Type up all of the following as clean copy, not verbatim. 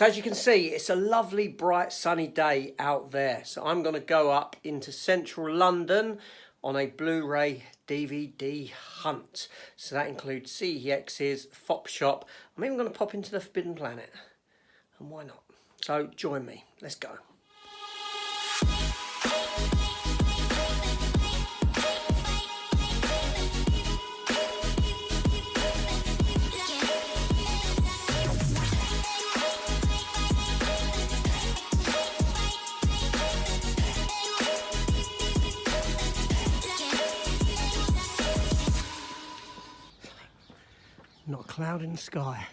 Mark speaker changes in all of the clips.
Speaker 1: So as you can see, it's a lovely, bright, sunny day out there. So I'm going to go up into central London on a Blu-ray DVD hunt. So that includes CEX's, Fop Shop. I'm even going to pop into the Forbidden Planet. And why not? So join me. Let's go. Not a cloud in the sky.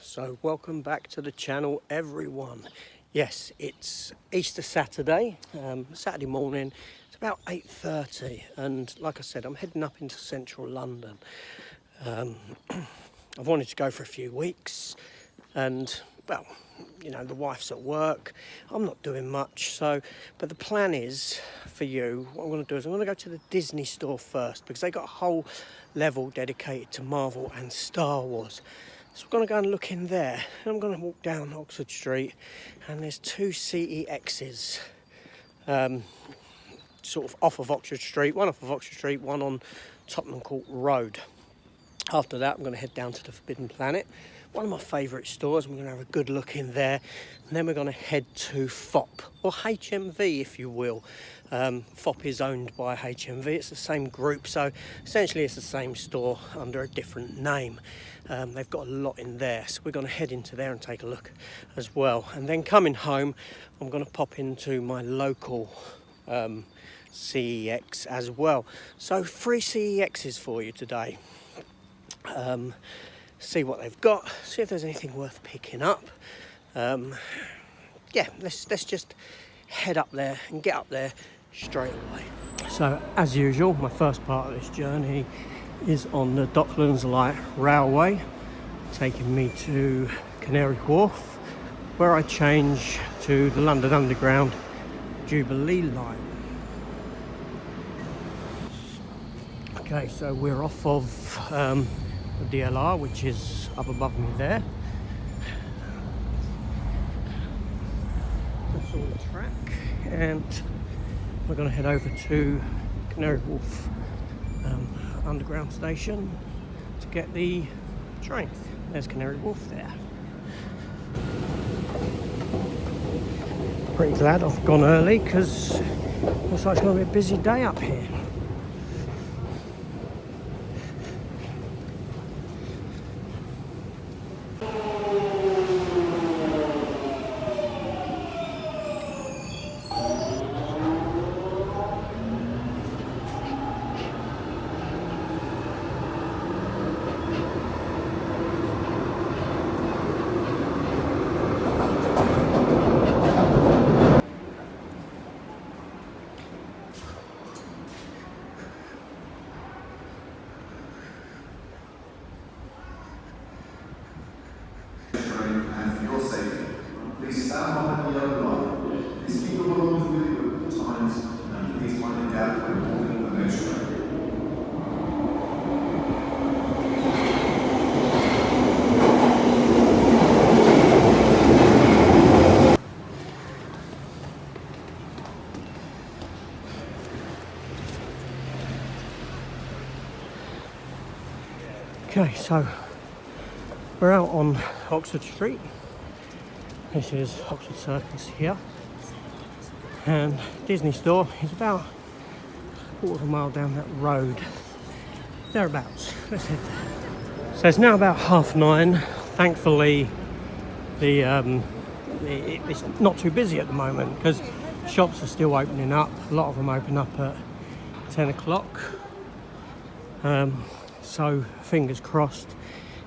Speaker 1: So welcome back to the channel, everyone. Yes, it's Easter Saturday, Saturday morning. It's about 8:30, and like I said, I'm heading up into central London. I've wanted to go for a few weeks. And, well, you know, the wife's at work. I'm not doing much. So, but the plan is for you, what I'm going to do is I'm going to go to the Disney store first because they got a whole level dedicated to Marvel and Star Wars. So we're going to go and look in there. And I'm going to walk down Oxford Street and there's two CEXs sort of off of Oxford Street. One off of Oxford Street, one on Tottenham Court Road. After that, I'm going to head down to the Forbidden Planet. One of my favourite stores. I'm going to have a good look in there. And then we're going to head to Fop, or HMV if you will. Fop is owned by HMV. It's the same group, so essentially it's the same store under a different name. They've got a lot in there, so we're going to head into there and take a look as well. And then coming home, I'm going to pop into my local CEX as well. So 3 CEXs for you today. See what they've got, see if there's anything worth picking up. Yeah, let's just head up there and get up there straight away. So as usual, my first part of this journey is on the Docklands Light Railway, taking me to Canary Wharf, where I change to the London Underground Jubilee line. Okay, so we're off of the DLR, which is up above me there. That's all the track, and we're going to head over to Canary Wharf Underground Station to get the train. There's Canary Wharf there. Pretty glad I've gone early because looks like it's going to be a busy day up here. Okay, so we're out on Oxford Street. This is Oxford Circus here, and Disney store is about a quarter of a mile down that road, thereabouts. Let's head there. So it's now about 9:30. Thankfully, it's not too busy at the moment because shops are still opening up. A lot of them open up at 10 o'clock. So fingers crossed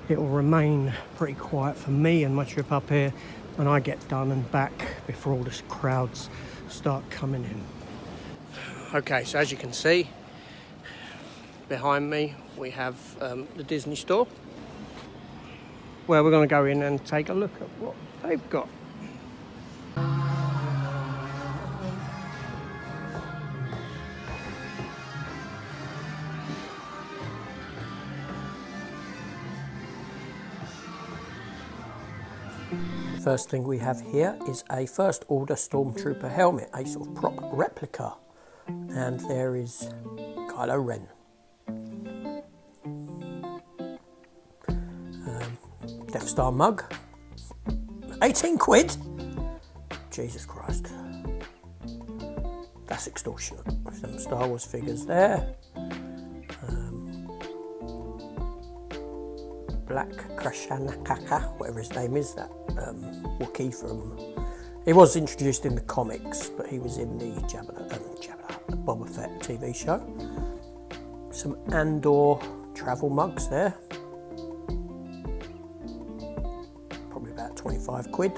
Speaker 1: it will remain pretty quiet for me and my trip up here when I get done and back before all the crowds start coming in. Okay, so as you can see behind me we have the Disney store, where we're going to go in and take a look at what they've got. First thing we have here is a First Order Stormtrooper helmet, a sort of prop replica. And there is Kylo Ren. Death Star mug. 18 quid? Jesus Christ. That's extortionate. Some Star Wars figures there. Black Krashanakaka, whatever his name is, that Wookiee from... He was introduced in the comics, but he was in the Boba Fett TV show. Some Andor travel mugs there. Probably about 25 quid.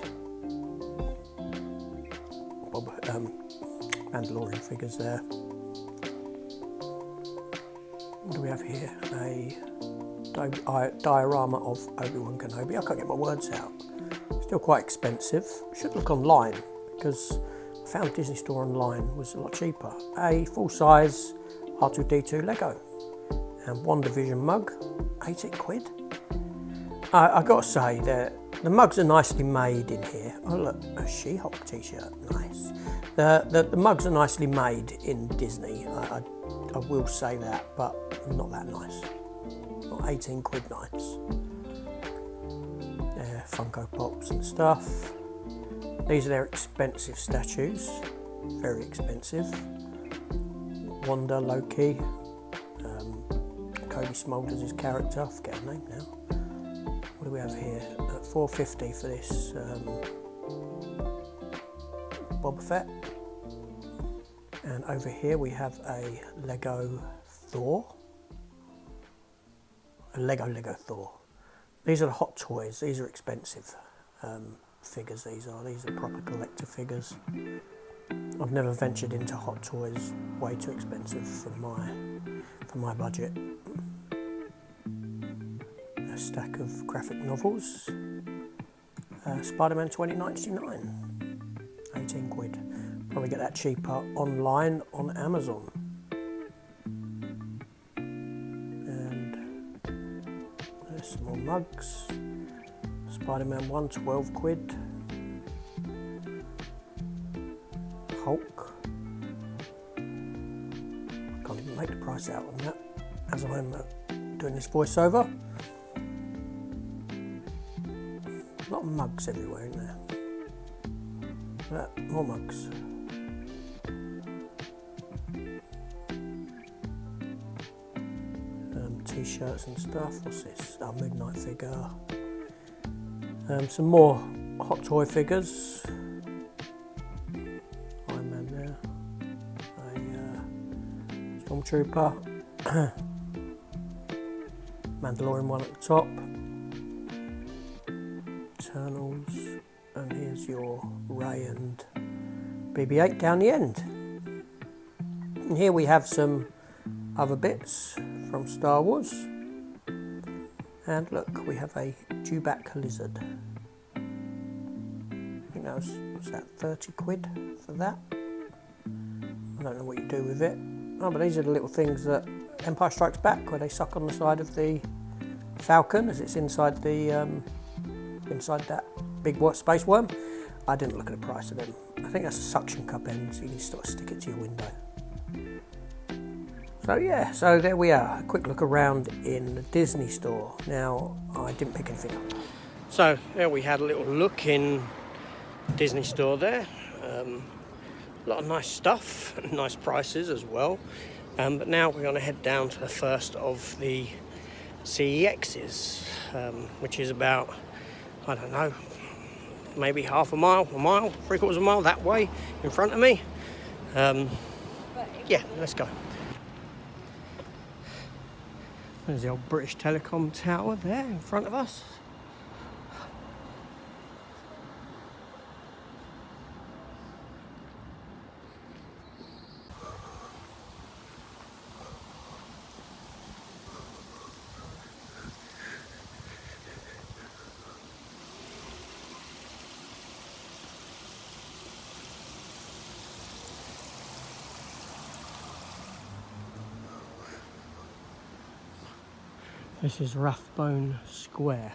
Speaker 1: Mandalorian figures there. What do we have here? A diorama of Obi-Wan Kenobi. I can't get my words out. Still quite expensive. Should look online because I found Disney Store online was a lot cheaper. A full-size R2-D2 Lego and One Division mug, 18 quid. I got to say that the mugs are nicely made in here. Oh look, a She-Hulk t-shirt, nice. The mugs are nicely made in Disney. I will say that, but not that nice. Not 18 quid nice. Yeah, Funko Pops and stuff. These are their expensive statues. Very expensive. Wanda, Loki. Cody Smulders' his character. I forget her name now. What do we have here? $4.50 for this Boba Fett. And over here we have a Lego Thor. A Lego Thor. These are the Hot Toys. These are expensive figures. These are proper collector figures. I've never ventured into Hot Toys. Way too expensive for my budget. A stack of graphic novels. Spider-Man 2099. 18 quid. Probably get that cheaper online on Amazon. And there's some more mugs. Spider-Man 1, 12 quid. Hulk. I can't even make the price out on that as I'm doing this voiceover. A lot of mugs everywhere, isn't there? More mugs. T-shirts and stuff. What's this? Oh, Midnight figure. Some more Hot Toy figures. Iron Man there. A Stormtrooper. Mandalorian one at the top. Eternals. And here's your Rey and BB-8 down the end. And here we have some other bits from Star Wars. And look, we have a dewback lizard. I think that was that 30 quid for that? I don't know what you do with it. Oh, but these are the little things that Empire Strikes Back, where they suck on the side of the Falcon as it's inside inside that big space worm. I didn't look at the price of them. I think that's a suction cup end, so you can sort of stick it to your window. So yeah, so there we are. A quick look around in the Disney store. Now, I didn't pick anything up. So there we had a little look in Disney store there. A lot of nice stuff, nice prices as well. But now we're going to head down to the first of the CEXs, which is about, I don't know, maybe half a mile, 3/4 of a mile that way in front of me. Yeah, let's go. There's the old British Telecom tower there in front of us. This is Rathbone Square.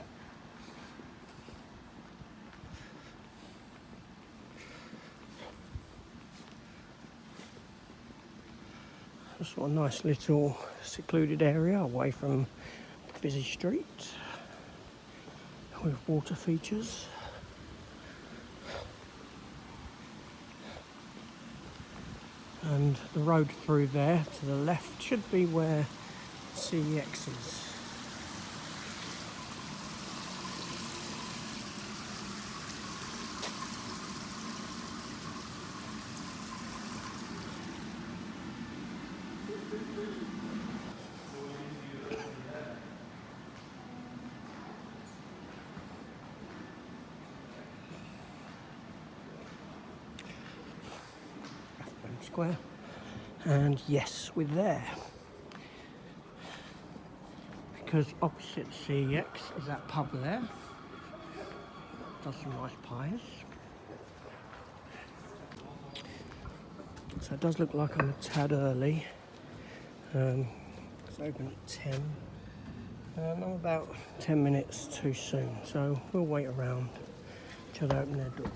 Speaker 1: just got a nice little secluded area away from the busy street with water features. And the road through there to the left should be where CeX is. Square, and yes, we're there, because opposite CeX is that pub there. Does some nice pies. So it does look like I'm a tad early. It's open at 10. I'm about 10 minutes too soon, so we'll wait around till they open their doors.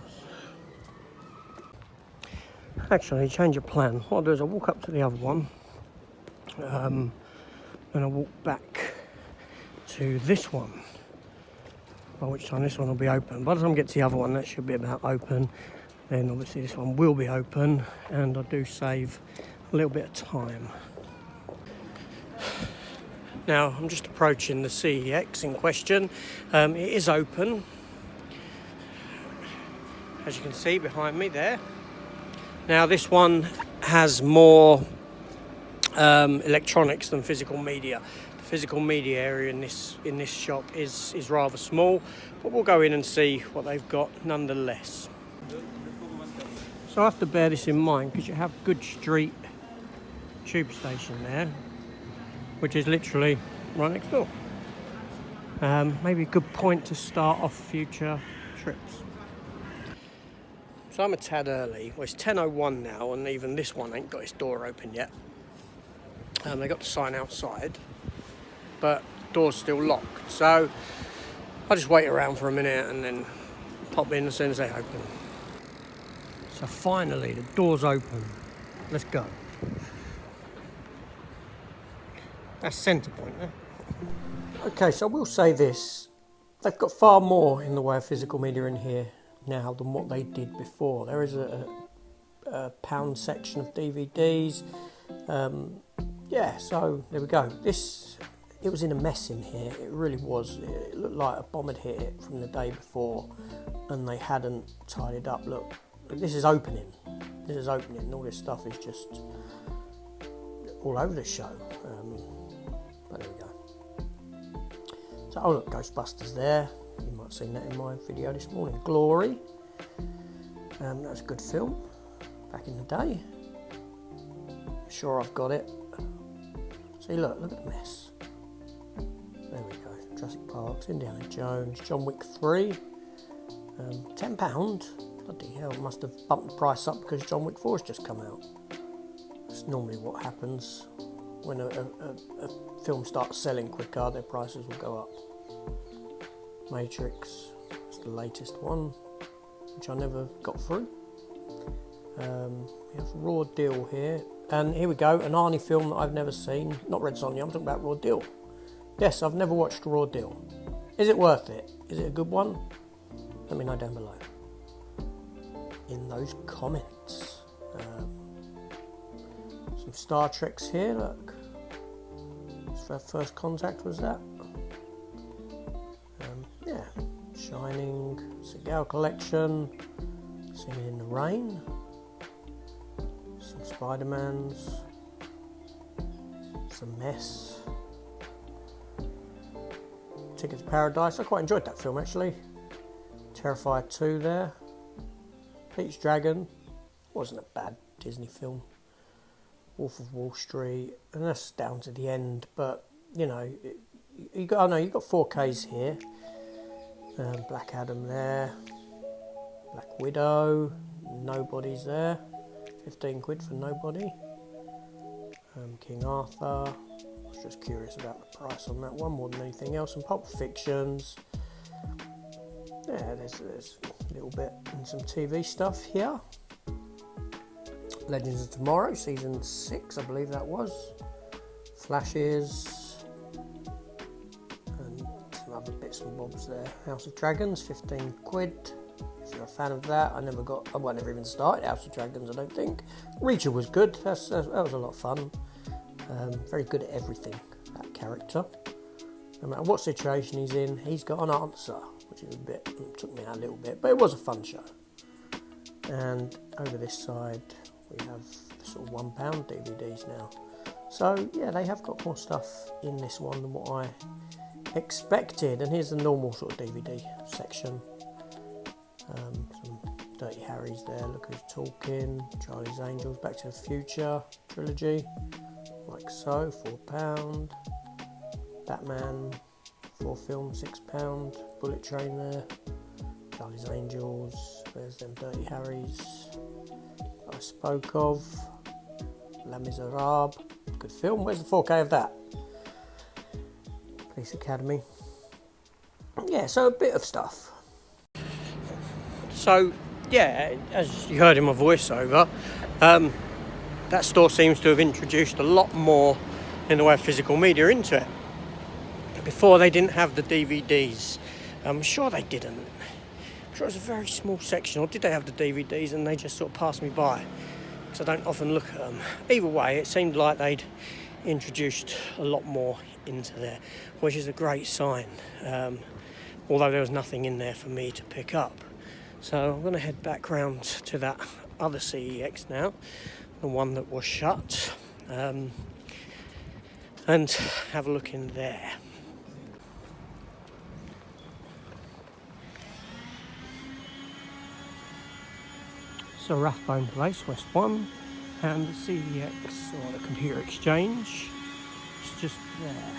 Speaker 1: Actually, change of plan. What I'll do is I'll walk up to the other one, and I'll walk back to this one, by which time this one will be open. By the time I get to the other one, that should be about open. Then obviously this one will be open, and I do save a little bit of time. Now, I'm just approaching the CeX in question. It is open, as you can see behind me there. Now this one has more electronics than physical media. The physical media area in this shop is rather small, but we'll go in and see what they've got nonetheless. So I have to bear this in mind, because you have Good Street tube station there, which is literally right next door. Maybe a good point to start off future trips. So I'm a tad early. Well, it's 10:01 now, and even this one ain't got its door open yet. They got the sign outside, but the door's still locked. So I'll just wait around for a minute and then pop in as soon as they open. So finally, the door's open. Let's go. That's centre point there. Okay, so I will say this. They've got far more in the way of physical media in here now than what they did before. There is a pound section of DVDs. Yeah, so there we go. It was in a mess in here. It really was. It looked like a bomb had hit it from the day before, and they hadn't tidied up. Look, this is opening. All this stuff is just all over the show. But there we go. So, oh look, Ghostbusters there. You might have seen that in my video this morning. Glory. That's a good film. Back in the day. Sure, I've got it. See, look at the mess. There we go. Jurassic Park, Indiana Jones, John Wick 3. £10. Bloody hell, must have bumped the price up because John Wick 4 has just come out. That's normally what happens when a film starts selling quicker, their prices will go up. Matrix, it's the latest one, which I never got through. We have Raw Deal here, and here we go, an Arnie film that I've never seen. Not Red Sonja, I'm talking about Raw Deal. Yes, I've never watched Raw Deal. Is it worth it? Is it a good one? Let me know down below in those comments. Some Star Treks here, look. First Contact was that. Yeah, Shining, Seagal Collection, Singing in the Rain, some Spider-Mans, some Mess, Ticket to Paradise. I quite enjoyed that film actually. Terrifier 2 there. Pete's Dragon, wasn't a bad Disney film. Wolf of Wall Street, and that's down to the end, but you know, you got 4Ks here. Black Adam there, Black Widow, Nobody's there, 15 quid for Nobody. King Arthur, I was just curious about the price on that one more than anything else. And Pulp Fictions, yeah, there's a little bit and some TV stuff here. Legends of Tomorrow, season 6, I believe that was. Flashes. And some other bits and bobs there. House of Dragons, 15 quid. If you're a fan of that, I never even started House of Dragons, I don't think. Reacher was good, that was a lot of fun. Very good at everything, that character. No matter what situation he's in, he's got an answer, which is took me out a little bit, but it was a fun show. And over this side, we have sort of £1 DVDs now. So yeah, they have got more stuff in this one than what I expected. And here's the normal sort of DVD section. Some Dirty Harrys there, Look Who's Talking, Charlie's Angels, Back to the Future trilogy, like so, £4. Batman, 4 films, £6. Bullet Train there, Charlie's Angels, there's them Dirty Harrys I spoke of, Les Miserables, good film. Where's the 4K of that? Police Academy. Yeah, so a bit of stuff. So, yeah, as you heard in my voiceover, that store seems to have introduced a lot more in the way of physical media into it. Before, they didn't have the DVDs. I'm sure they didn't. I'm sure it was a very small section, or did they have the DVDs and they just sort of passed me by? Because I don't often look at them. Either way, it seemed like they'd introduced a lot more into there, which is a great sign. Although there was nothing in there for me to pick up. So I'm going to head back round to that other CEX now, the one that was shut, and have a look in there. So Rathbone Place, West 1, and the CEX, or the Computer Exchange, it's just there.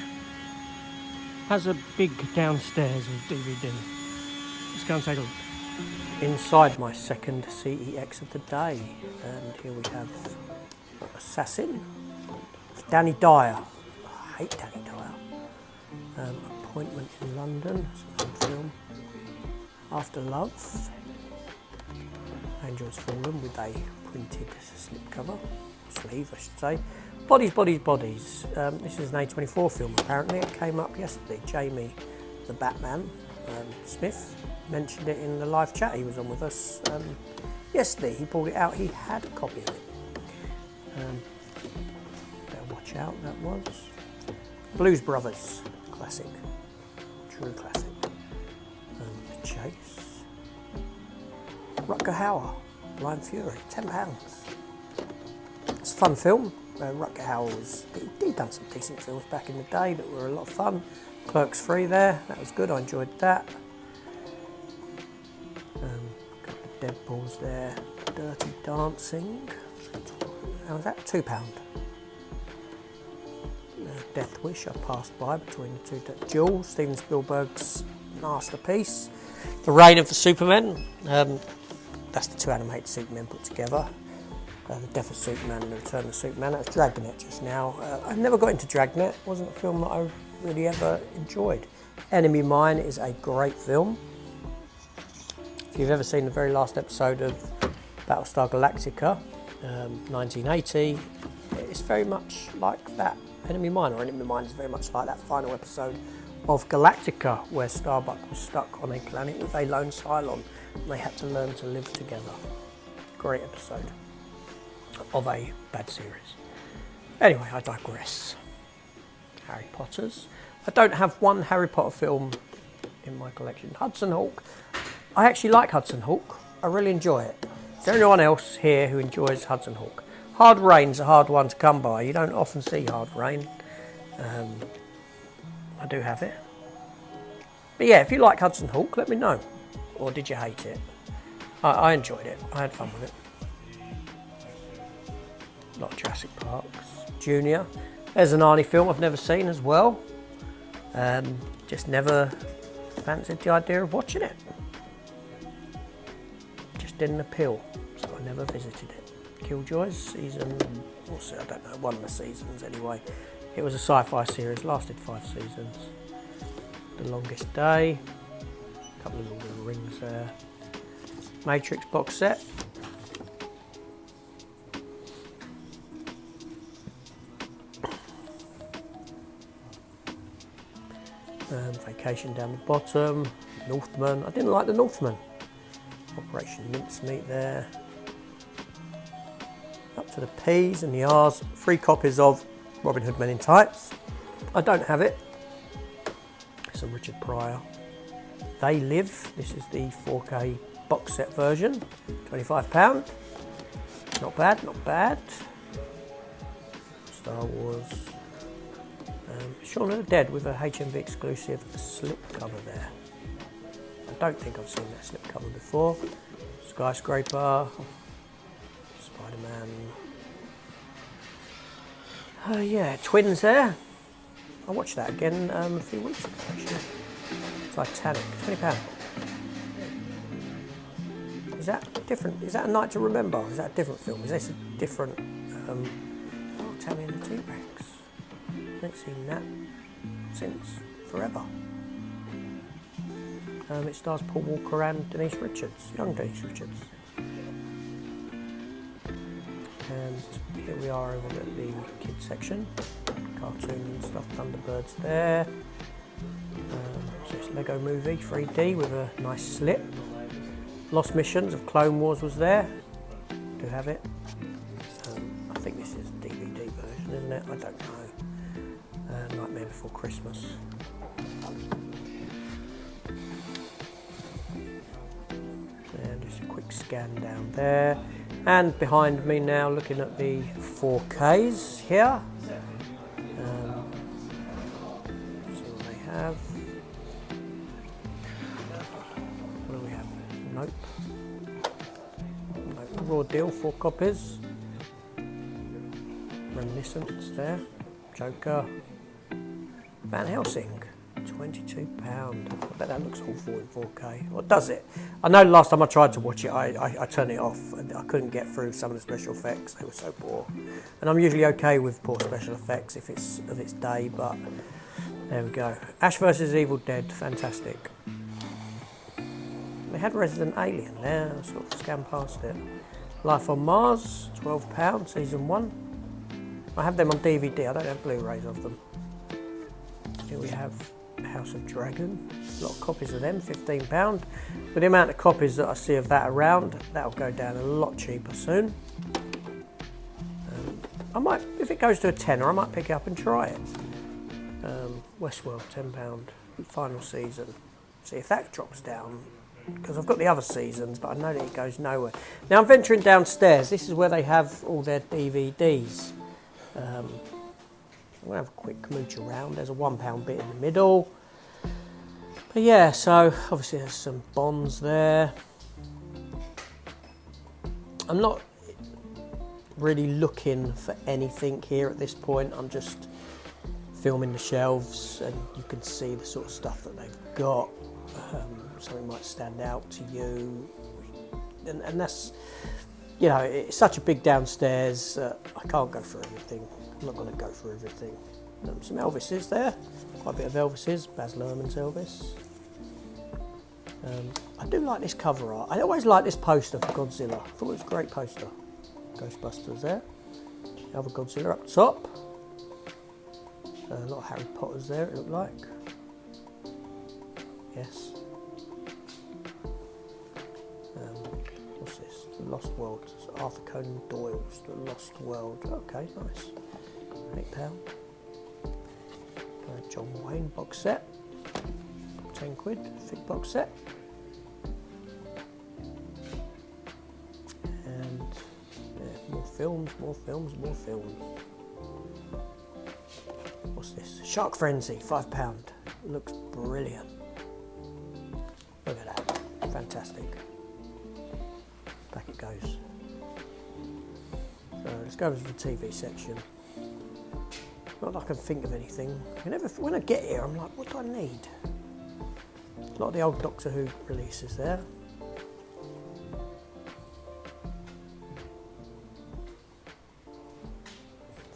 Speaker 1: Has a big downstairs with DVD. Let's go and take a look. Inside my second CEX of the day, and here we have Assassin, Danny Dyer. I hate Danny Dyer. Appointment in London, some film. After Love, Angels Fallen with a printed slipcover, sleeve I should say. Bodies, Bodies, Bodies. This is an A24 film apparently. It came up yesterday. Jamie, the Batman, Smith, mentioned it in the live chat he was on with us yesterday. He pulled it out, he had a copy of it. Better watch out, that was. Blues Brothers, classic, true classic. The Chase. Rutger Hauer, Blind Fury, £10. It's a fun film. Rutger Hauer he'd done some decent films back in the day that were a lot of fun. Clerks 3 there, that was good, I enjoyed that. A couple of Deadpools there. Dirty Dancing, how was that? £2. Death Wish I passed by between the two. Duel, Steven Spielberg's masterpiece. The Reign of the Supermen, that's the two animated Supermen put together. The Death of Superman and the Return of Superman. That was Dragnet just now. I never got into Dragnet. It wasn't a film that I really ever enjoyed. Enemy Mine is a great film. If you've ever seen the very last episode of Battlestar Galactica, 1980, it's very much like that. Enemy Mine is very much like that final episode of Galactica, where Starbuck was stuck on a planet with a lone Cylon and they had to learn to live together. Great episode of a bad series. Anyway, I digress. Harry Potter's. I don't have one Harry Potter film in my collection. Hudson Hawk. I actually like Hudson Hawk. I really enjoy it. Is there anyone else here who enjoys Hudson Hawk? Hard Rain's a hard one to come by. You don't often see Hard Rain. I do have it. But yeah, if you like Hudson Hawk, let me know. Or did you hate it? I enjoyed it. I had fun with it. A lot of Jurassic Parks. Junior. There's an Arnie film I've never seen as well. Just never fancied the idea of watching it. Just didn't appeal, so I never visited it. Killjoys, season, I don't know, one of the seasons anyway. It was a sci-fi series, lasted 5 seasons. The Longest Day. A couple of little rings there. Matrix box set. Vacation down the bottom. Northman. I didn't like the Northman. Operation Mincemeat there. Up to the P's and the R's. 3 copies of Robin Hood Men in Tights. I don't have it. Some Richard Pryor. They Live. This is the 4K box set version. £25. Not bad, not bad. Star Wars. Shaun of the Dead with a HMV exclusive slip cover there. I don't think I've seen that slip cover before. Skyscraper. Spider-Man. Yeah, Twins there. I watched that again a few weeks ago actually. Titanic, £20. Is that different? Is that A Night to Remember? Is that a different film? Is this a different... oh, Tammy and the T-Rex. I haven't seen that since forever. It stars Paul Walker and Denise Richards, young Denise Richards. And here we are over at the kids section. Cartoon and stuff, Thunderbirds there. So it's Lego Movie 3D with a nice slip. Lost Missions of Clone Wars was there. Do have it. I think this is a DVD version, isn't it? I don't know. Nightmare Before Christmas. And just a quick scan down there. And behind me now, looking at the 4Ks here. See what they have. What do we have? Nope. Raw Deal, 4 copies. Reminiscence there. Joker. Van Helsing, £22. I bet that looks awful in 4K. Or does it? I know last time I tried to watch it, I turned it off. I couldn't get through some of the special effects. They were so poor. And I'm usually okay with poor special effects if it's of its day, but there we go. Ash vs Evil Dead, fantastic. They had Resident Alien there, I sort of scanned past it. Life on Mars, £12, season 1. I have them on DVD, I don't have Blu-rays of them. Here we have House of Dragon, a lot of copies of them, £15. With the amount of copies that I see of that around, that'll go down a lot cheaper soon. I might, if it goes to a tenner, I might pick it up and try it. Westworld, £10, final season. See if that drops down, because I've got the other seasons, but I know that it goes nowhere. Now I'm venturing downstairs. This is where they have all their DVDs. I'm going to have a quick mooch around. There's a £1 bit in the middle. But yeah, so obviously there's some Bonds there. I'm not really looking for anything here at this point. I'm just filming the shelves and you can see the sort of stuff that they've got. Something might stand out to you. And that's, you know, it's such a big downstairs. I can't go through everything. I'm not going to go through everything. Some Elvises there, quite a bit of Elvises, Baz Luhrmann's Elvis. I do like this cover art. I always like this poster for Godzilla. I thought it was a great poster. Ghostbusters there. The other Godzilla up top. A lot of Harry Potters there, it looked like. Yes. What's this? The Lost World. It's Arthur Conan Doyle's The Lost World. Okay, nice. £8. John Wayne box set. £10, thick box set. And yeah, more films. What's this? Shark Frenzy, £5. Looks brilliant. Look at that. Fantastic. Back it goes. So let's go over to the TV section. Not that I can think of anything. When I get here, I'm like, what do I need? A lot of the old Doctor Who releases there.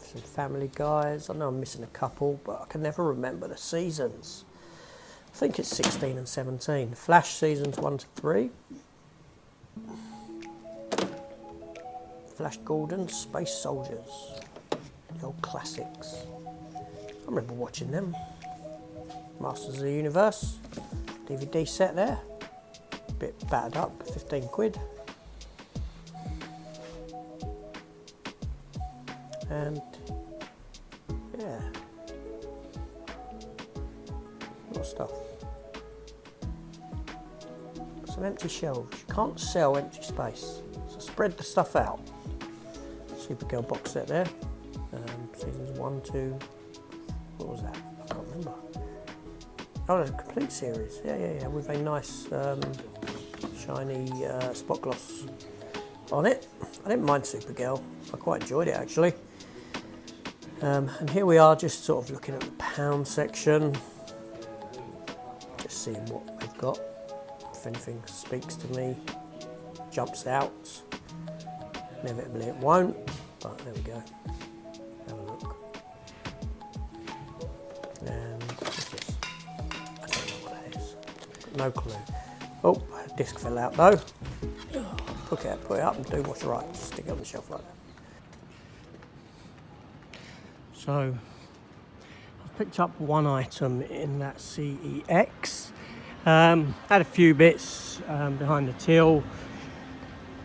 Speaker 1: Some Family Guys. I know I'm missing a couple, but I can never remember the seasons. I think it's 16 and 17. Flash seasons 1 to 3. Flash Gordon, Space Soldiers. The old classics. I remember watching them. Masters of the Universe DVD set there. Bit battered up, 15 quid. And yeah, a lot of stuff. Some empty shelves. You can't sell empty space, so spread the stuff out. Supergirl box set there. Seasons 1, 2. What was that? I can't remember. Oh, it's a complete series. Yeah. With a nice shiny spot gloss on it. I didn't mind Supergirl. I quite enjoyed it actually. And here we are, just sort of looking at the pound section, just seeing what they've got. If anything speaks to me, jumps out. Inevitably it won't, but there we go. Have a look. And what's this? I don't know what that is. Got no clue. Oh, disc fell out though. Put it up and do what's right. Just stick it on the shelf like that. So, I've picked up one item in that CEX. Had a few bits behind the till.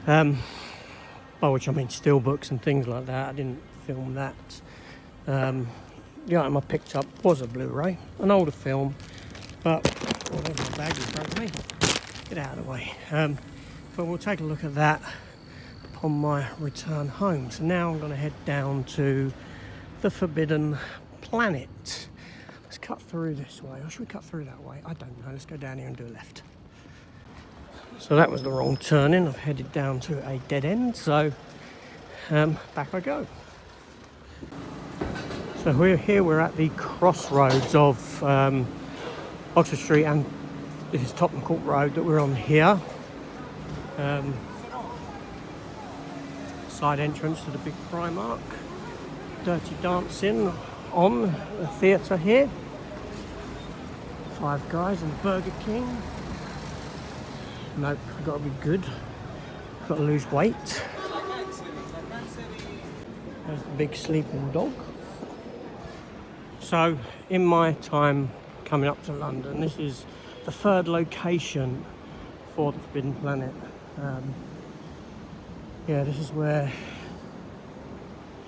Speaker 1: By which I mean steel books and things like that. I didn't film that. The item I picked up was a Blu-ray, an older film, but oh, there's my bag, you broke me. Get out of the way. But we'll take a look at that upon my return home. So now I'm going to head down to the Forbidden Planet. Let's cut through this way, or should we cut through that way? I don't know. Let's go down here and do a left. So that was the wrong turning. I've headed down to a dead end, so back I go. So we're at the crossroads of Oxford Street, and this is Tottenham Court Road that we're on here. Side entrance to the big Primark. Dirty Dancing on the theatre here. Five Guys and Burger King. Nope, I've got to be good. I've got to lose weight. There's the big sleeping dog. So, in my time coming up to London, this is the third location for the Forbidden Planet. Yeah, this is where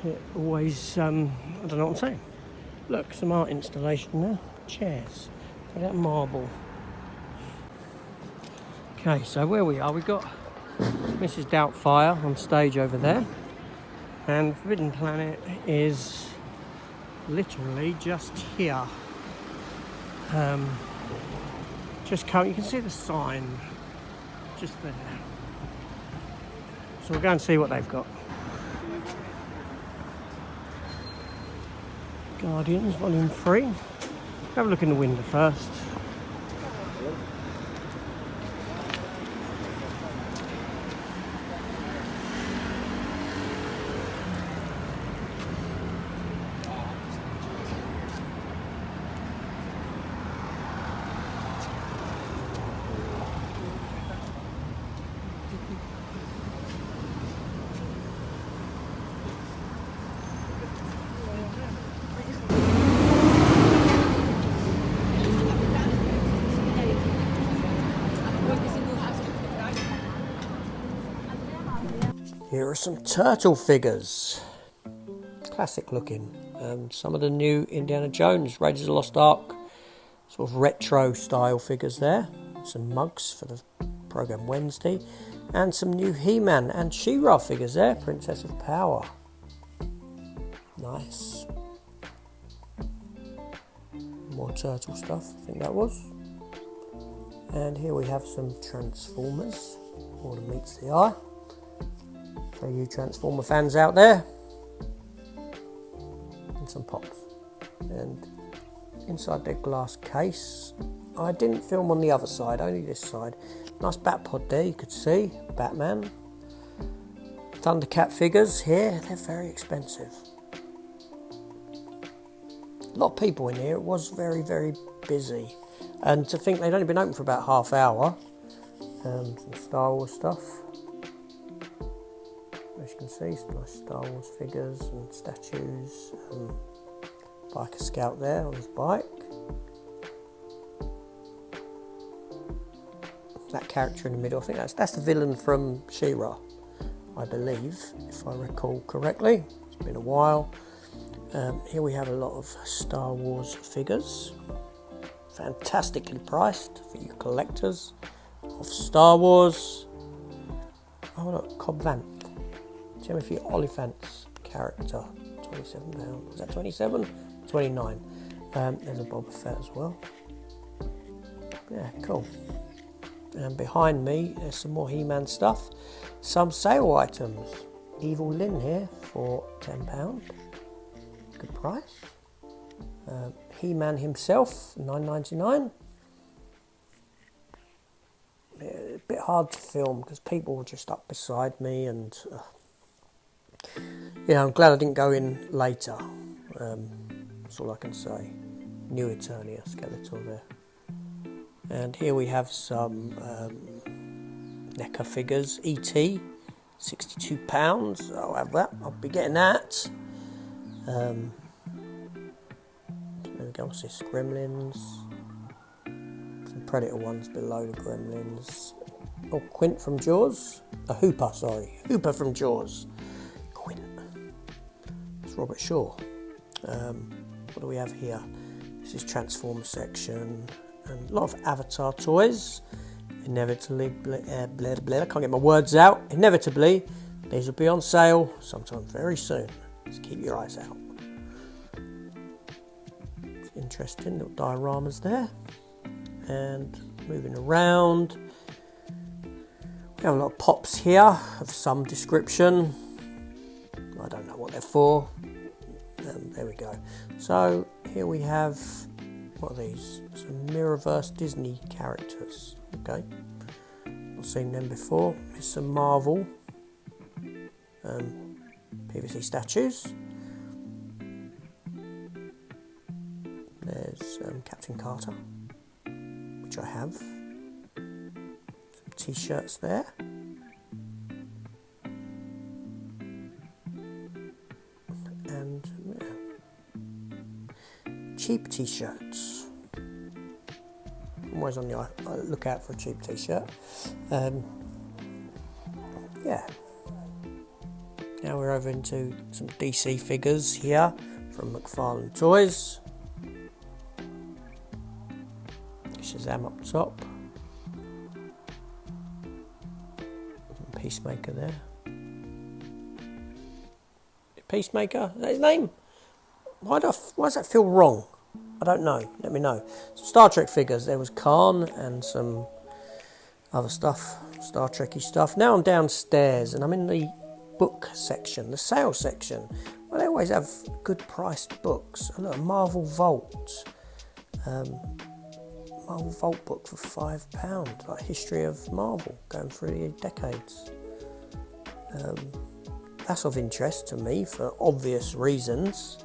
Speaker 1: it always, I don't know what I'm saying. Look, some art installation there. Chairs. Look at that marble. Okay, so where we are, we've got Mrs. Doubtfire on stage over there. And Forbidden Planet is literally just here. Just come, you can see the sign just there. So we'll go and see what they've got. Guardians, Volume 3. Have a look in the window first. Here are some turtle figures. Classic looking. Some of the new Indiana Jones, Raiders of the Lost Ark, sort of retro style figures there. Some mugs for the programme Wednesday. And some new He-Man and She-Ra figures there. Princess of Power. Nice. More turtle stuff, I think that was. And here we have some Transformers. All that meets the eye. For you Transformer fans out there. And some pops. And inside their glass case, I didn't film on the other side, only this side. Nice bat pod there, you could see. Batman. Thundercat figures here, they're very expensive. A lot of people in here, it was very, very busy. And to think they'd only been open for about half hour. Some Star Wars stuff. As you can see, some nice Star Wars figures and statues. Biker Scout there on his bike. that character in the middle. I think that's the villain from She-Ra, I believe, if I recall correctly. It's been a while. Here we have a lot of Star Wars figures, fantastically priced for you collectors of Star Wars. Oh look, Cobb Vanth, Timothy Olyphant's character, £27. Is that 27? 29. There's a Boba Fett as well. Yeah, cool. And behind me, there's some more He-Man stuff. Some sale items. Evil Lyn here for £10. Good price. He-Man himself, $9.99. A bit hard to film because people were just up beside me, and yeah, I'm glad I didn't go in later. That's all I can say. New Eternia Skeletor there. And here we have some NECA figures. E.T., £62. I'll have that. I'll be getting that. There we go. What's this? Gremlins. Some Predator ones below the Gremlins. Oh, Quint from Jaws. Hooper, sorry. Hooper from Jaws. Quint. It's Robert Shaw. What do we have here? This is Transformer section. And a lot of Avatar toys. Inevitably, I can't get my words out. Inevitably, these will be on sale sometime very soon. Just keep your eyes out. It's interesting, little dioramas there. And moving around, we have a lot of pops here of some description. I don't know what they're for. There we go. So here we have, what are these? Some Mirrorverse Disney characters. Okay, I've seen them before. Here's some Marvel PVC statues. There's Captain Carter, which I have. Some t-shirts there. And cheap t-shirts. I'm always on the lookout for a cheap t-shirt. Yeah. Now we're over into some DC figures here from McFarlane Toys. Shazam up top. Peacemaker there. Peacemaker? Is that his name? Why does that feel wrong? I don't know. Let me know. Some Star Trek figures. There was Khan and some other stuff, Star Trek-y stuff. Now I'm downstairs and I'm in the book section, the sale section. Well, they always have good priced books. Look, Marvel Vault. Marvel Vault book for £5. Like History of Marvel, going through the decades. That's of interest to me for obvious reasons.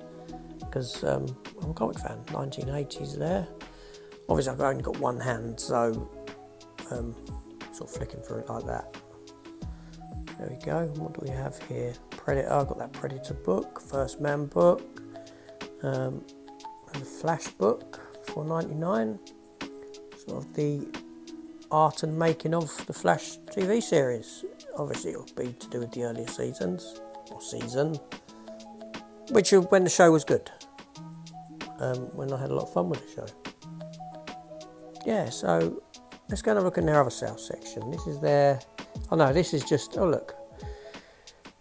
Speaker 1: Because I'm a comic fan, 1980s there. Obviously I've only got one hand, so sort of flicking through it like that. There we go. What do we have here? Predator, I've got that Predator book, First Man book, and a Flash book, $4.99. Sort of the art and making of the Flash TV series. Obviously it'll be to do with the earlier seasons, or season, which when the show was good. When I had a lot of fun with the show. Yeah, so let's go and have a look in their other sales section. This is their, oh no, this is just, oh look,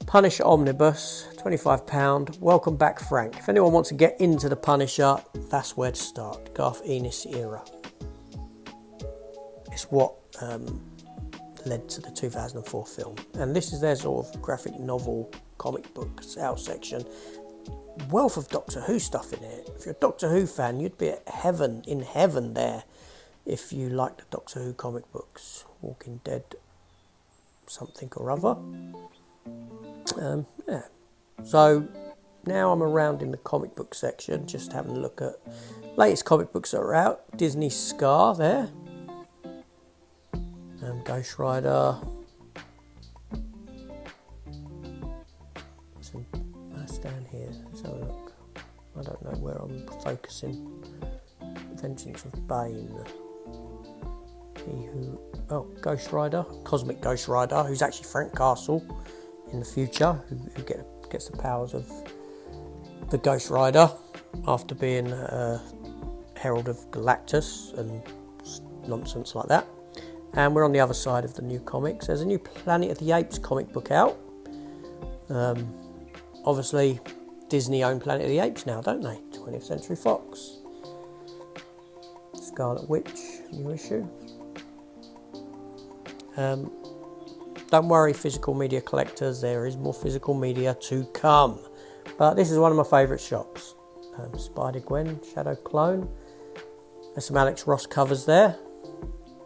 Speaker 1: Punisher Omnibus, £25. Welcome back, Frank. If anyone wants to get into the Punisher, that's where to start. Garth Ennis era. It's what led to the 2004 film. And this is their sort of graphic novel comic book sales section. Wealth of Doctor Who stuff in it. If you're a Doctor Who fan, you'd be at heaven, in heaven there, if you like the Doctor Who comic books. Walking Dead, something or other. Yeah. So now I'm around in the comic book section, just having a look at latest comic books that are out. Disney Scar there. Ghost Rider. That's down here. Let's have a look. I don't know where I'm focusing. Vengeance of Bane. Ghost Rider, Cosmic Ghost Rider, who's actually Frank Castle in the future, who gets the powers of the Ghost Rider after being Herald of Galactus and nonsense like that. And we're on the other side of the new comics. There's a new Planet of the Apes comic book out. Obviously, Disney own Planet of the Apes now, don't they? 20th Century Fox. Scarlet Witch, new issue. Don't worry, physical media collectors, there is more physical media to come. But this is one of my favourite shops. Spider-Gwen, Shadow Clone. There's some Alex Ross covers there.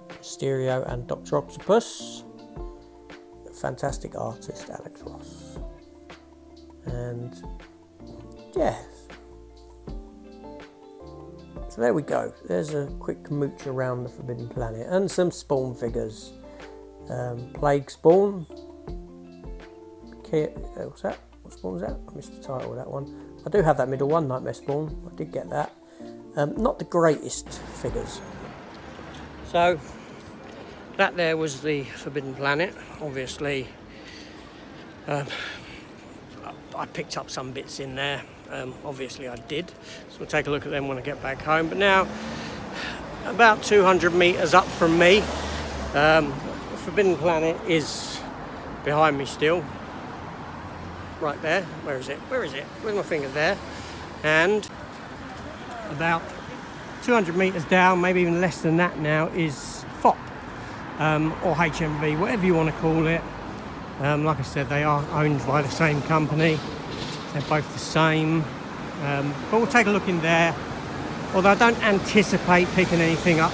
Speaker 1: Mysterio and Dr. Octopus. Fantastic artist, Alex Ross. And yes. So there we go. There's a quick mooch around the Forbidden Planet and some Spawn figures. Plague Spawn. What's that? What Spawn is that? I missed the title of that one. I do have that middle one, Nightmare Spawn. I did get that. Not the greatest figures. So that there was the Forbidden Planet. Obviously, I picked up some bits in there. Obviously I did. So we'll take a look at them when I get back home. But now, about 200 metres up from me, the Forbidden Planet is behind me still. Right there. Where is it? Where is it? Where's my finger? There. And about 200 metres down, maybe even less than that now, is FOP. Or HMV, whatever you want to call it. Like I said, they are owned by the same company. They're both the same. But we'll take a look in there. Although I don't anticipate picking anything up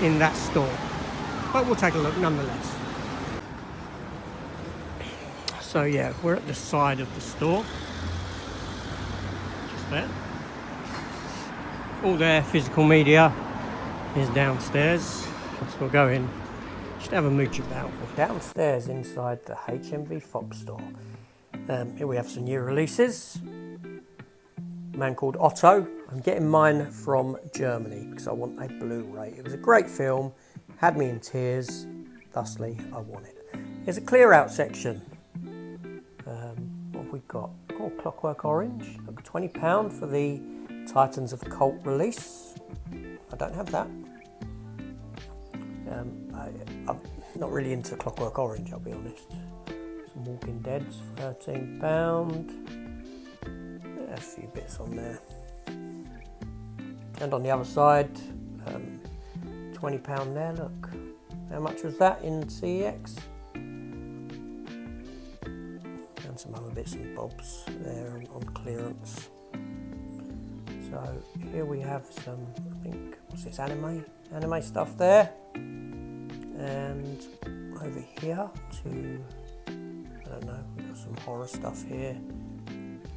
Speaker 1: in that store. But we'll take a look nonetheless. So yeah, we're at the side of the store. Just there. All their physical media is downstairs. So we'll go in. Just have a mooch about. We're downstairs inside the HMV Fox store. Here we have some new releases. A man called Otto. I'm getting mine from Germany because I want a Blu-ray. It was a great film, had me in tears, thusly I want it. There's a clear out section. What have we got? Oh, Clockwork Orange. Look, £20 for the Titans of the Cult release. I don't have that. I'm not really into Clockwork Orange, I'll be honest. Some Walking Dead's £13. A few bits on there. And on the other side, £20 there, look. How much was that in CeX? And some other bits and bobs there on clearance. So here we have some, I think, what's this, anime stuff there. And over here to, I don't know, we've got some horror stuff here.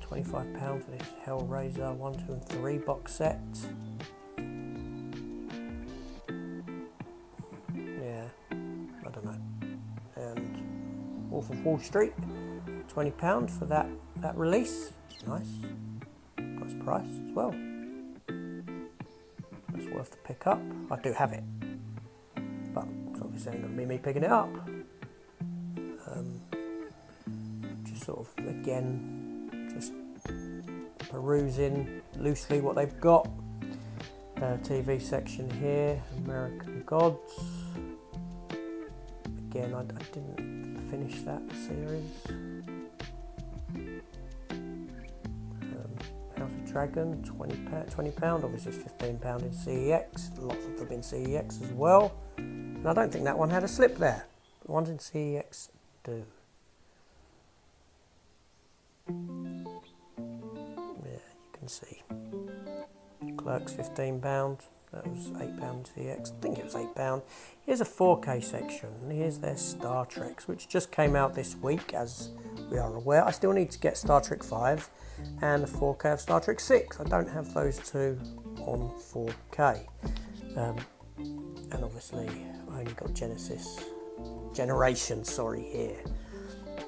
Speaker 1: £25 for this Hellraiser 1, 2 and 3 box set. Yeah, I don't know. And Wolf of Wall Street, £20 for that release. Nice. Got its price as well. That's worth the pick up. I do have it, but it's obviously ain't going to be me picking it up. Just sort of, again, just perusing loosely what they've got. TV section here, American Gods. Again, I didn't finish that series. House of Dragon, £20. Obviously it's £15 in CeX. Lots of them in CeX as well. And I don't think that one had a slip there. The ones in CeX do. Yeah, you can see. Clerks, £15. That was £8 CeX. I think it was £8. Here's a 4K section. Here's their Star Treks, which just came out this week, as we are aware. I still need to get Star Trek 5 and the 4K of Star Trek 6. I don't have those two on 4K. And obviously, I only got Generation here.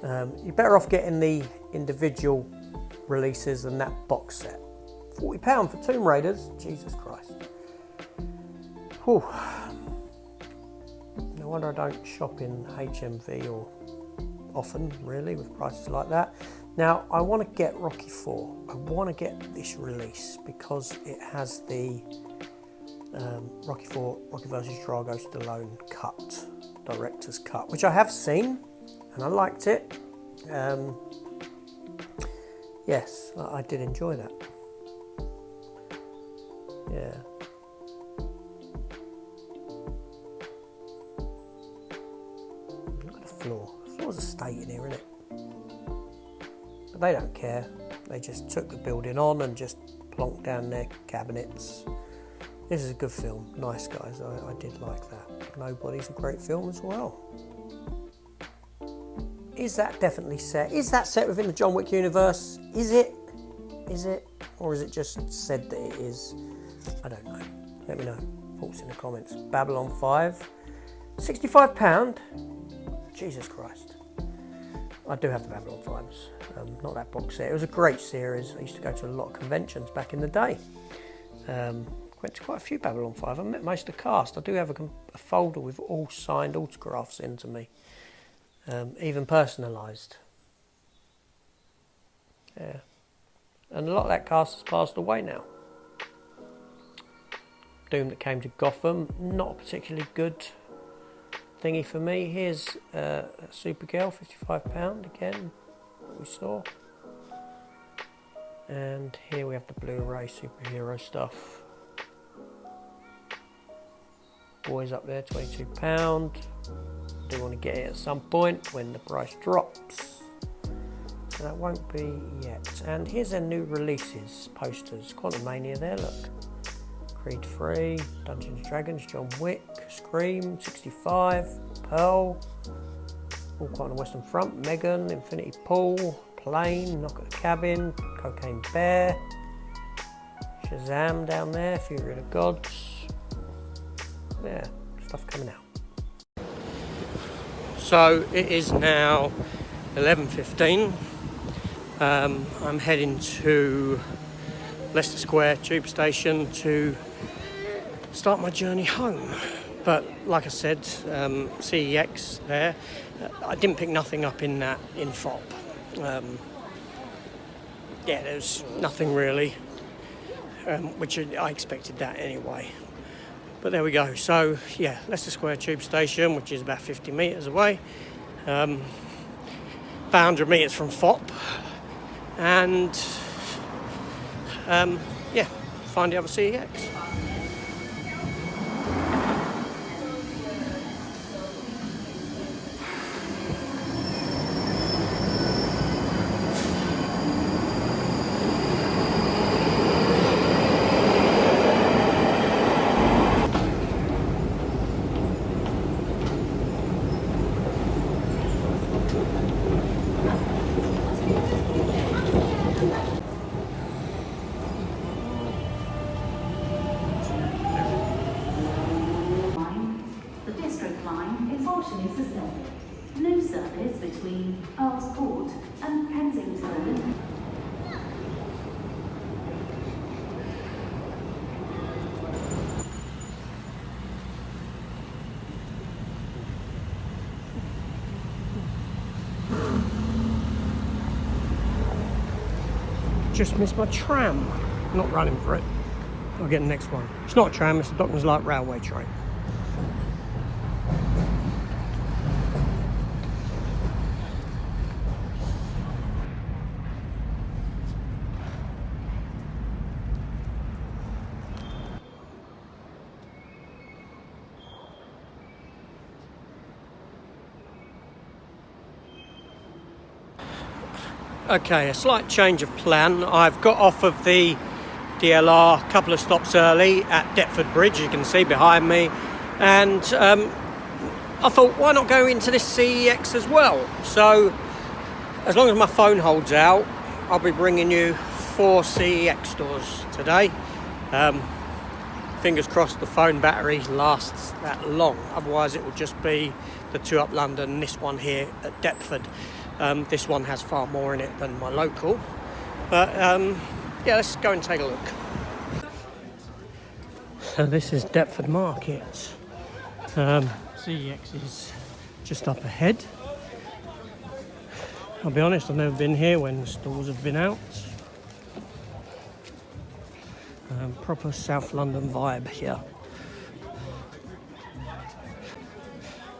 Speaker 1: You're better off getting the individual releases than that box set. £40 for Tomb Raiders, Jesus Christ. Whew. No wonder I don't shop in HMV or often, really, with prices like that. Now, I want to get Rocky 4. I want to get this release because it has the Rocky 4, Rocky vs. Drago Stallone cut, director's cut, which I have seen and I liked it. Yes, I did enjoy that. Yeah. Look at the floor. The floor's a state in here, isn't it? But they don't care. They just took the building on and just plonked down their cabinets. This is a good film. Nice, guys. I did like that. Nobody's a great film as well. Is that definitely set? Is that set within the John Wick universe? Is it? Is it? Or is it just said that it is? I don't know. Let me know. Thoughts in the comments. Babylon 5. £65? Jesus Christ. I do have the Babylon 5s. Not that box set. It was a great series. I used to go to a lot of conventions back in the day. Went to quite a few Babylon 5. I met most of the cast. I do have a folder with all signed autographs into me. Even personalised. Yeah. And a lot of that cast has passed away now. Doom That Came to Gotham, not a particularly good thingy for me. Here's Supergirl, £55 again, that we saw. And here we have the Blu-ray superhero stuff. Boys up there, £22. Do want to get it at some point when the price drops. So that won't be yet. And here's their new releases, posters. Quantum Mania there, look. Creed 3, Dungeons & Dragons, John Wick, Scream, 65, Pearl, All Quiet on the Western Front, Megan, Infinity Pool, Plane, Knock at the Cabin, Cocaine Bear, Shazam down there, Fury of the Gods. Yeah, stuff coming out. So it is now 11:15. I'm heading to Leicester Square tube station to start my journey home. But like I said, CEX there, I didn't pick nothing up in FOP. Yeah, there's nothing really, which I expected that anyway. But there we go. So yeah, Leicester Square tube station, which is about 50 metres away, about 100 metres from FOP, and yeah, find the other CEX.
Speaker 2: No service between Earls Court and Kensington.
Speaker 1: Just missed my tram. Not running for it. I'll get the next one. It's not a tram, it's a Docklands Light Railway train. Okay, a slight change of plan. I've got off of the DLR a couple of stops early at Deptford Bridge, you can see behind me, and I thought, why not go into this CEX as well? So as long as my phone holds out, I'll be bringing you 4 CEX stores today. Fingers crossed the phone battery lasts that long, otherwise it will just be the 2 up London and this one here at Deptford. This one has far more in it than my local, but yeah, let's go and take a look. So this is Deptford Market. CeX is just up ahead. I'll be honest, I've never been here when the stores have been out. Proper South London vibe here.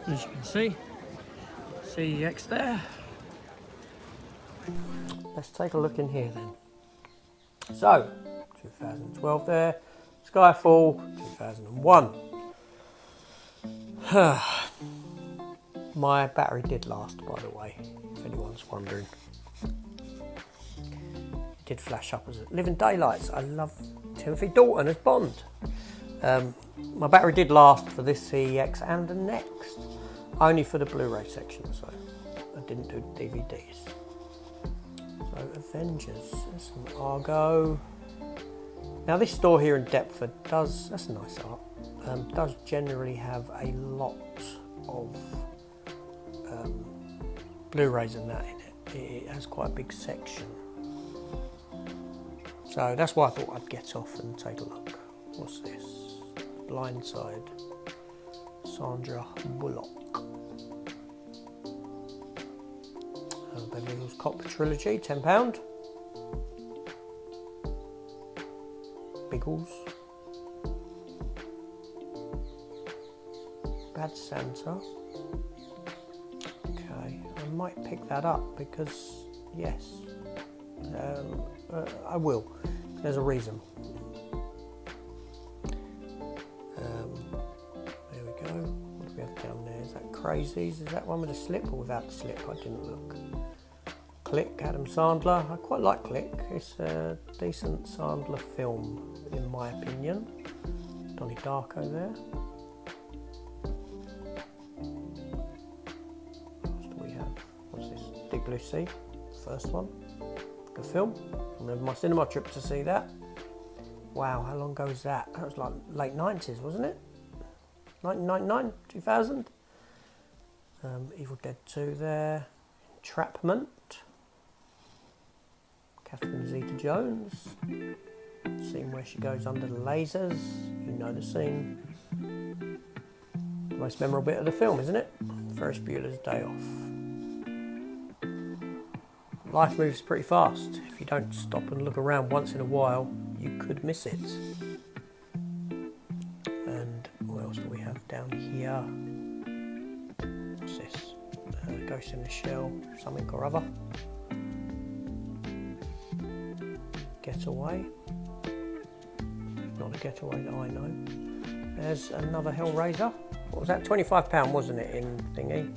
Speaker 1: As you can see, CeX there. Let's take a look in here then. So, 2012 there, Skyfall 2001. My battery did last, by the way, if anyone's wondering. It did flash up as Living Daylights. I love Timothy Dalton as Bond. My battery did last for this CeX and the next, only for the Blu-ray section, so I didn't do DVDs. So Avengers, there's some Argo. Now this store here in Deptford does, that's nice art, does generally have a lot of Blu-rays and that in it. It has quite a big section. So that's why I thought I'd get off and take a look. What's this? Blindside. Sandra Bullock. Beverly Hills Cop Trilogy, £10. Biggles. Bad Santa. Okay, I might pick that up because, yes, I will. There's a reason. There we go. What do we have down there? Is that Crazies? Is that one with a slip or without the slip? I didn't look. Click, Adam Sandler. I quite like Click. It's a decent Sandler film, in my opinion. Donnie Darko there. What else do we have? What's this? Deep Blue Sea, first one. Good film. I remember my cinema trip to see that. Wow, how long ago was that? That was like late 90s, wasn't it? 1999, 2000. Evil Dead 2 there. Entrapment. Catherine Zeta-Jones. Scene where she goes under the lasers. You know the scene. The most memorable bit of the film, isn't it? Ferris Bueller's Day Off. Life moves pretty fast. If you don't stop and look around once in a while, you could miss it. And what else do we have down here? What's this? Ghost in the Shell, something or other. Getaway. Not a getaway that I know. There's another Hellraiser. What was that? £25, wasn't it, in thingy?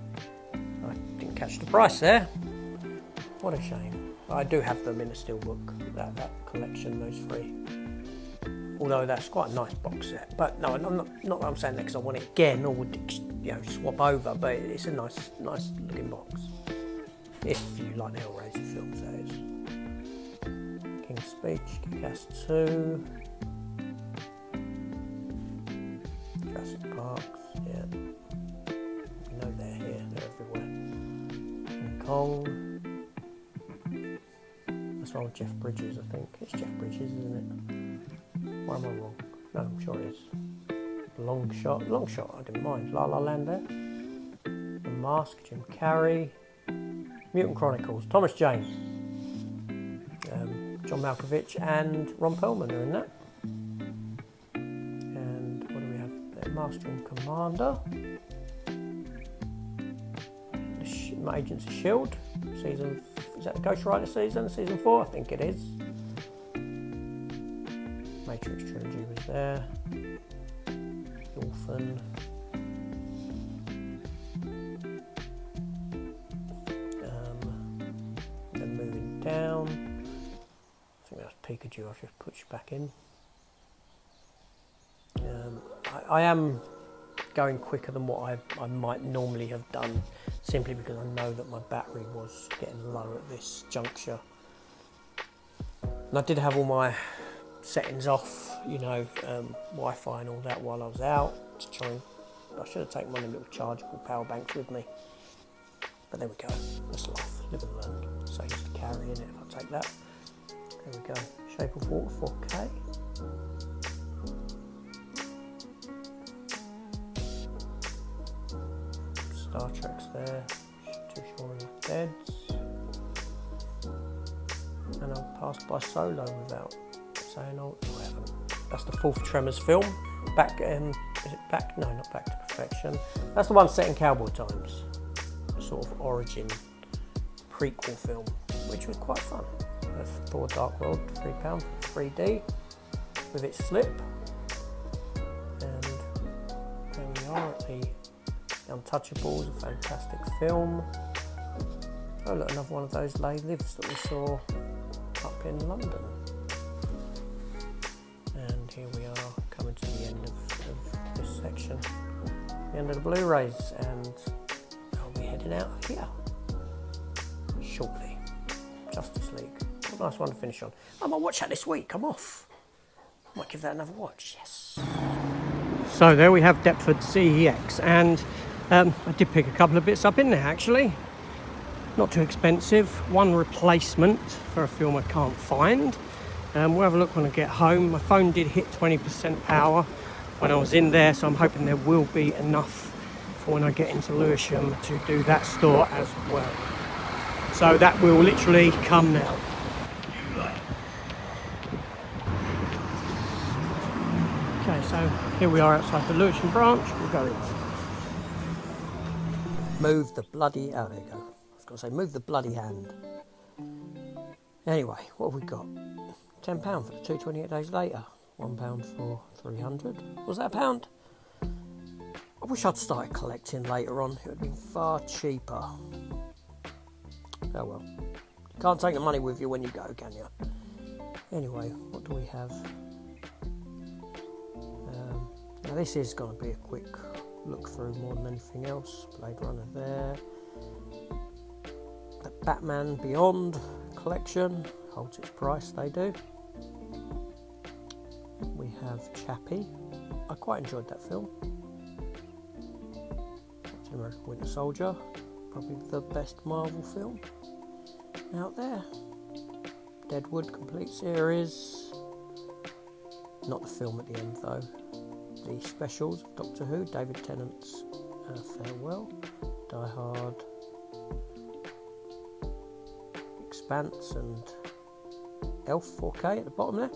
Speaker 1: I didn't catch the price there. What a shame. But I do have them in a steelbook. That collection, those three. Although that's quite a nice box set. But no, not that I'm saying that because I want it again or would, swap over. But it's a nice looking box. If you like the Hellraiser films, that is. King's Speech, Kick-Ass 2. Jurassic Parks, yeah. You know they're here, they're everywhere. King Kong. That's one with Jeff Bridges, I think. It's Jeff Bridges, isn't it? Why am I wrong? No, I'm sure it is. Long Shot, I didn't mind. La La Land there. The Mask, Jim Carrey. Mutant Chronicles, Thomas Jane. John Malkovich and Ron Perlman are in that. And what do we have there? Master and Commander. The Agents of S.H.I.E.L.D. Season, is that the Ghost Rider season? Season 4? I think it is. Matrix Trilogy was there. Orphan. Then moving down. I think that's Pikachu. I'll just put you back in. I am going quicker than what I might normally have done, simply because I know that my battery was getting low at this juncture. And I did have all my settings off, Wi-Fi and all that while I was out to try and, I should have taken one of the little chargeable power banks with me. But there we go, that's life, live and learn. Saves to carry in it if I take that. There we go, Shape of Water 4K. Star Trek's there. Too Shaun of the Dead's. And I passed by Solo without saying, oh, I haven't. That's the fourth Tremors film. Is it Back? No, not Back to Perfection. That's the one set in cowboy times. Sort of origin prequel film, which was quite fun. Thor Dark World, £3, 3D, with its slip. And there we are at the Untouchables, a fantastic film. Oh look, another one of those lay lives that we saw up in London. And here we are coming to the end of this section, the end of the Blu-rays, and I'll be heading out of here shortly. Justice League, what a nice one to finish on. I might watch that this week, I'm off. I might give that another watch, yes. So there we have Deptford CeX, and I did pick a couple of bits up in there actually. Not too expensive. One replacement for a film I can't find. We'll have a look when I get home. My phone did hit 20% power when I was in there, so I'm hoping there will be enough for when I get into Lewisham to do that store as well. So that will literally come now. Okay, so here we are outside the Lewisham branch. We'll go in. Move the bloody... oh, there you go. I was going to say, move the bloody hand. Anyway, what have we got? £10 for the 228 days later. £1 for 300. Was that £1? I wish I'd started collecting later on. It would have been far cheaper. Oh well. You can't take the money with you when you go, can you? Anyway, what do we have? Now this is going to be a quick look through more than anything else. Blade Runner there. The Batman Beyond collection holds its price, they do. We have Chappie. I quite enjoyed that film. Captain America Winter Soldier, probably the best Marvel film out there. Deadwood complete series. Not the film at the end though. The specials of Doctor Who, David Tennant's Farewell, Die Hard, Expanse and Elf 4K at the bottom there.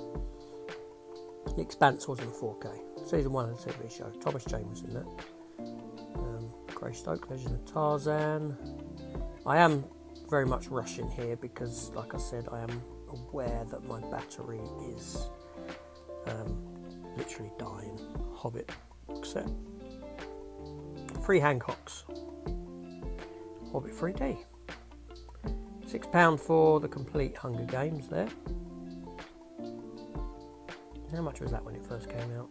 Speaker 1: The Expanse was in 4K. Season 1 of the TV show. Thomas Chambers in that. Greystoke, Legend of Tarzan. I am very much rushing here because, like I said, I am aware that my battery is literally dying. Hobbit set. 3 Hancocks. Hobbit 3D. £6 for the complete Hunger Games there. How much was that when it first came out?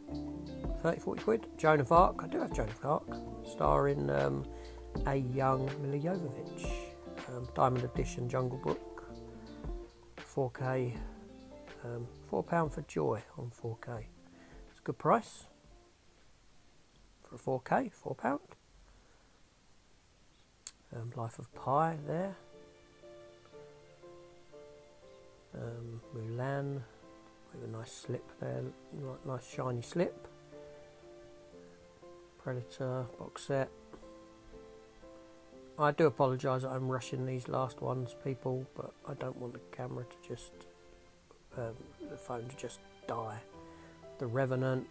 Speaker 1: 30-40 quid. Joan of Arc. I do have Joan of Arc. Starring a young Mila Jovovich. Diamond Edition Jungle Book. 4K. £4 for Joy on 4K. It's a good price. For a 4K, £4. Life of Pi there. Mulan with a nice slip there, nice shiny slip. Predator box set. I do apologise that I'm rushing these last ones, people, but I don't want the camera to just, the phone to just die. The Revenant.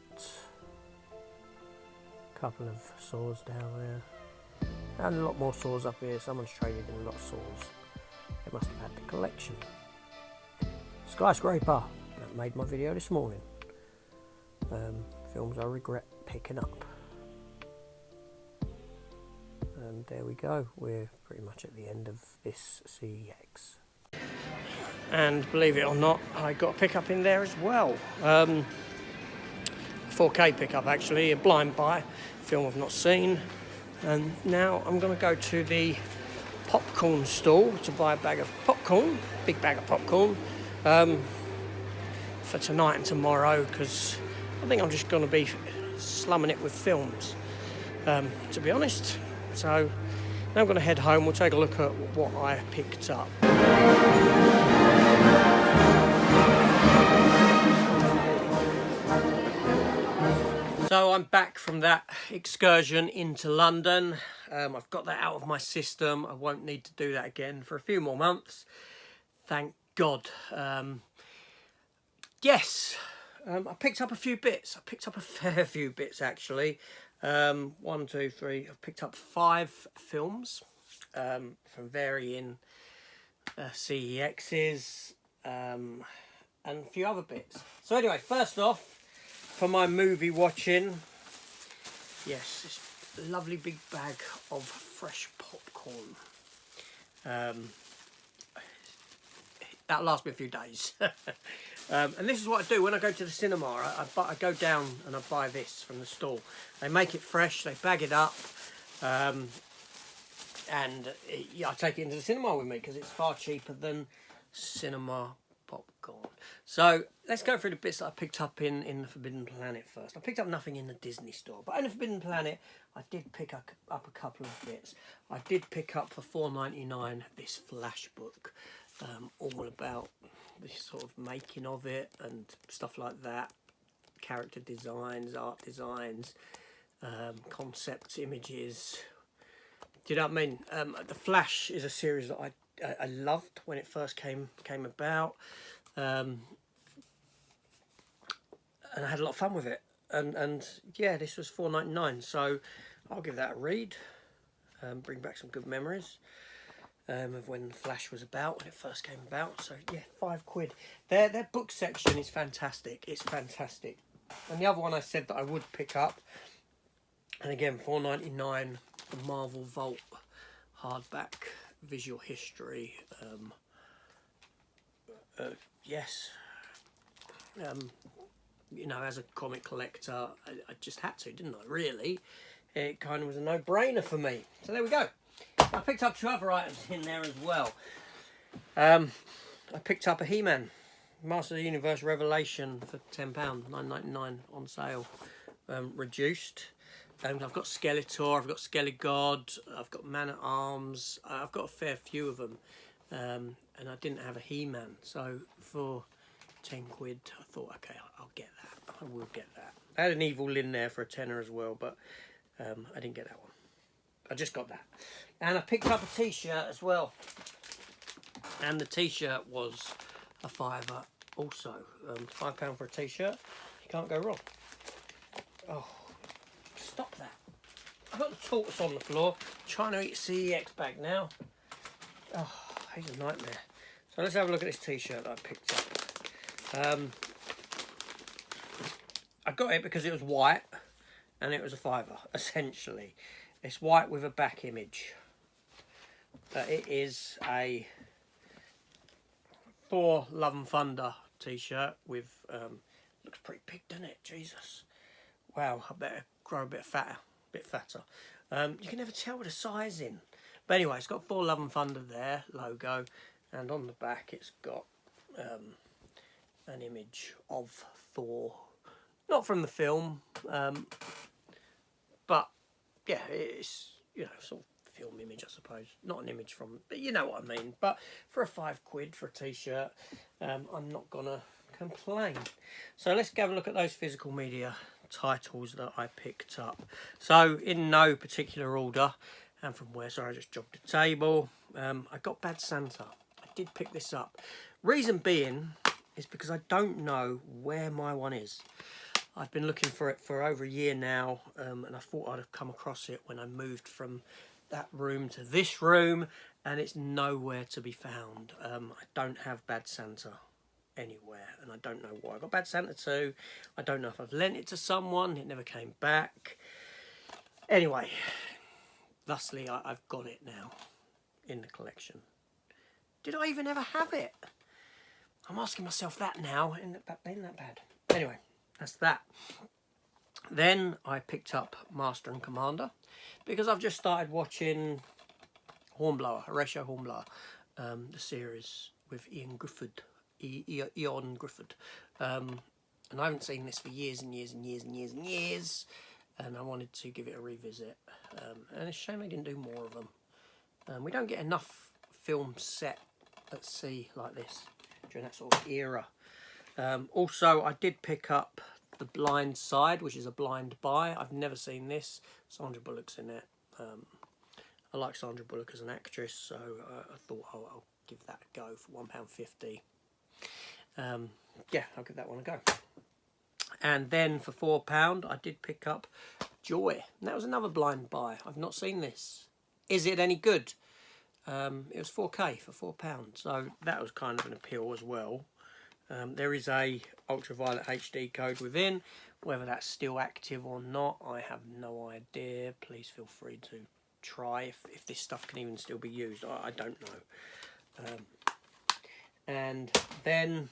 Speaker 1: Couple of saws down there. And a lot more saws up here. Someone's traded in a lot of saws. They must have had the collection. Skyscraper. That made my video this morning. Films I regret picking up. And there we go. We're pretty much at the end of this CeX. And believe it or not, I got a pickup in there as well. 4K pickup actually, a blind buy, film I've not seen. And now I'm going to go to the popcorn stall to buy a bag of popcorn, big bag of popcorn, for tonight and tomorrow, because I think I'm just going to be slumming it with films, to be honest. So now I'm going to head home. We'll take a look at what I picked up. So I'm back from that excursion into London. I've got that out of my system. I won't need to do that again for a few more months. Thank God. Yes, I picked up a few bits. I picked up a fair few bits, actually. 1, 2, 3. I've picked up 5 films from varying CEXs and a few other bits. So anyway, first off, for my movie watching, yes, this lovely big bag of fresh popcorn. That'll last me a few days. And this is what I do when I go to the cinema. I go down and I buy this from the store. They make it fresh, they bag it up, and yeah, I take it into the cinema with me because it's far cheaper than cinema popcorn. So let's go through the bits that I picked up in the Forbidden Planet first. I picked up nothing in the Disney store, but in the Forbidden Planet I did pick up a couple of bits. I did pick up for $4.99 this Flash book, all about the sort of making of it and stuff like that, character designs, art designs, concept images. Do you know what I mean? The Flash is a series that I loved when it first came about, and I had a lot of fun with it. And yeah, this was $4.99, so I'll give that a read. Bring back some good memories of when the Flash was about, when it first came about. So yeah, £5. Their book section is fantastic. It's fantastic. And the other one I said that I would pick up, and again $4.99, the Marvel Vault hardback visual history. Yes. You know, as a comic collector, I just had to, didn't I? Really, it kind of was a no-brainer for me. So there we go. I picked up 2 other items in there as well. I picked up a He-Man Master of the Universe Revelation for £10, $9.99 on sale, reduced. I've got Skeletor, I've got Skelegod, I've got Man-at-Arms, I've got a fair few of them, and I didn't have a He-Man, so for £10 I thought, okay, I'll get that, I will get that. I had an Evil Lyn there for a tenner as well, but I didn't get that one. I just got that. And I picked up a t-shirt as well, and the t-shirt was a £5 also. £5 for a t-shirt, you can't go wrong. Oh, stop that. I've got the tortoise on the floor, trying to eat a CEX bag now. Oh, he's a nightmare. So let's have a look at this t-shirt that I picked up. I got it because it was white and it was a £5, essentially. It's white with a back image. It is a Thor Love and Thunder t-shirt with, looks pretty big, doesn't it? Jesus. Wow, I better grow a bit fatter. You can never tell with the sizing. But anyway, it's got Thor Love and Thunder there, logo, and on the back it's got an image of Thor. Not from the film, but yeah, it's, you know, sort of film image, I suppose. Not an image from, but you know what I mean. But for a £5 for a t-shirt, I'm not gonna complain. So let's have a look at those physical media titles that I picked up. So in no particular order, and from where, sorry, I just jogged the table. I got Bad Santa. I did pick this up. Reason being is because I don't know where my one is. I've been looking for it for over a year now, and I thought I'd have come across it when I moved from that room to this room, and it's nowhere to be found. I don't have Bad Santa anywhere, and I don't know why. I got Bad Santa 2. I don't know if I've lent it to someone. It never came back. Anyway, thusly I've got it now in the collection. Did I even ever have it? I'm asking myself that now. Isn't that bad? Anyway, that's that. Then I picked up Master and Commander because I've just started watching Hornblower, Horatio Hornblower, the series with Ian Griffith. And I haven't seen this for years and years, and I wanted to give it a revisit. And it's a shame they didn't do more of them. We don't get enough films set at sea like this during that sort of era. Also, I did pick up The Blind Side, which is a blind buy. I've never seen this. Sandra Bullock's in it. I like Sandra Bullock as an actress, so I thought I'll give that a go for £1.50. Yeah, I'll give that one a go. And then for £4, I did pick up Joy. And that was another blind buy. I've not seen this. Is it any good? It was 4K for £4, so that was kind of an appeal as well. There is a ultraviolet HD code within. Whether that's still active or not, I have no idea. Please feel free to try if this stuff can even still be used. I don't know. And then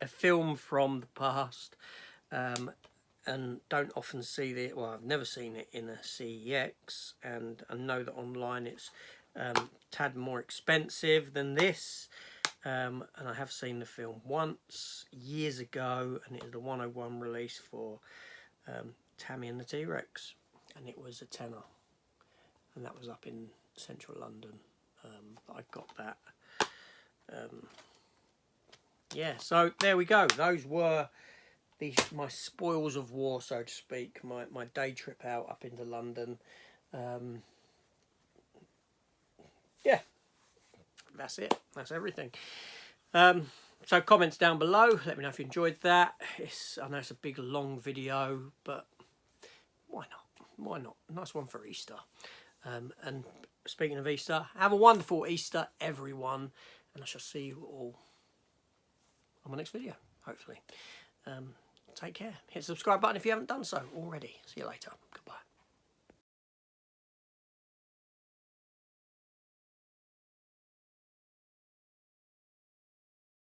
Speaker 1: a film from the past, and don't often see it. Well, I've never seen it in a CEX, and I know that online it's tad more expensive than this. And I have seen the film once, years ago, and it was the 101 release for Tammy and the T-Rex, and it was a tenner, and that was up in central London. I got that. Yeah, so there we go. Those were my spoils of war, so to speak, my day trip out up into London. Yeah, that's it. That's everything. So comments down below. Let me know if you enjoyed that. I know it's a big, long video, but why not? Why not? Nice one for Easter. And speaking of Easter, have a wonderful Easter, everyone. And I shall see you all on my next video, hopefully. Take care. Hit the subscribe button if you haven't done so already. See you later.